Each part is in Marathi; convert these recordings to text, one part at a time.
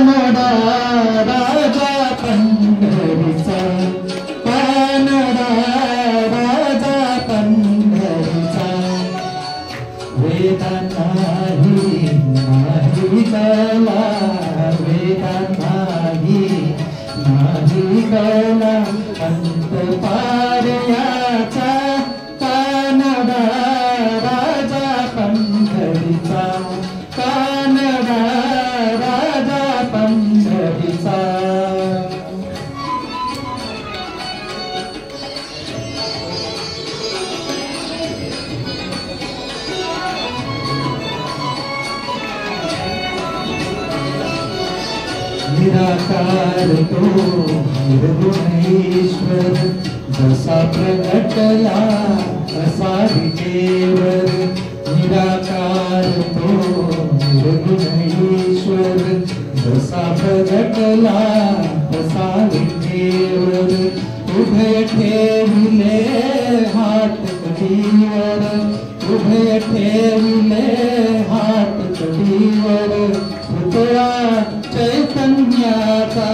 कानडा राजा पंढरीचा, कानडा राजा पंढरीचा, वेदा नाही नाही कला, वेदा नाही नाही कला, अंत पारयाचा, कानडा राजा पंढरीचा, कानडा राजा पंढरीचा. निराकार तो निर्गुणेश्वर, जसा प्रगटला असा विजेवर. निराकार तो निर्गुणेश्वर, जसा प्रगटला असा विजेवर. उभय ठेविले हात कटीवर, उभय ठेविले हात कटीवर. पुतळा चैतन्याचा,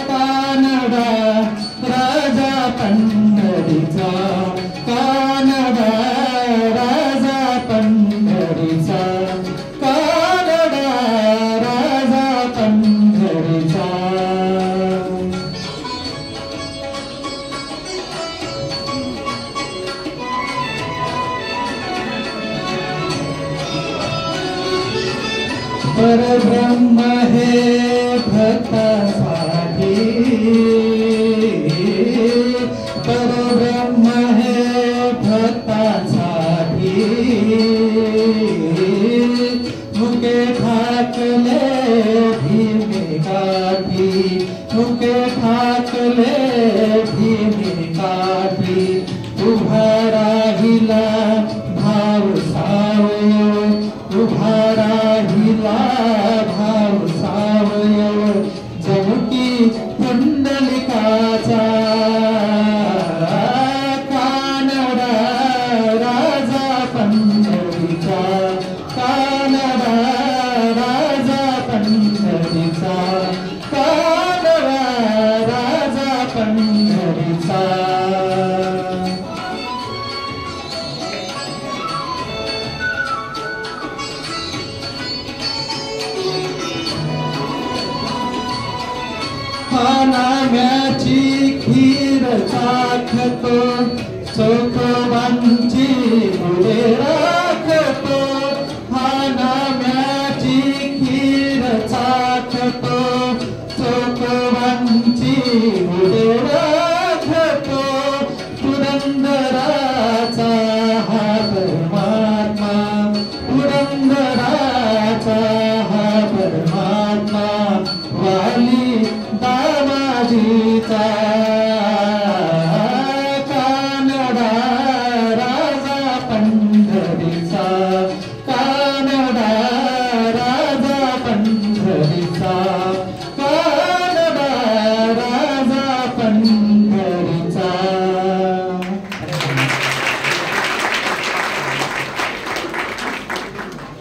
कानडा राजा पंढरीचा, कानडा राजा पंढरीचा, कानडा राजा पंढरीचा. परब्रह्म हे भक्तासाठी, परब्रह्म हे भक्तासाठी. मुके ठाकले भीमे काठी, मुके ठाकले भीमे काठी. उभा राहिला भाव सावयव, उभा राहिला भाव सावयव. जमुकी पुंडलिकाचा, कानडा राजा पंढरीचा, कानडा राजा पंढरीचा, कानडा राजा पंढरीचा. हा नाम्याची खीर चाखतो, चोखोबांची मुळे राखतो. हा नाम्याची खीर चाखतो, चोखोबांची मुळे राखतो. पुरंदराचा हा परमात्मा, पुरंदराचा हा परमात्मा. वाली दामाजीचा, कानडा राजा पंढरीचा, कानडा राजा पंढरीचा.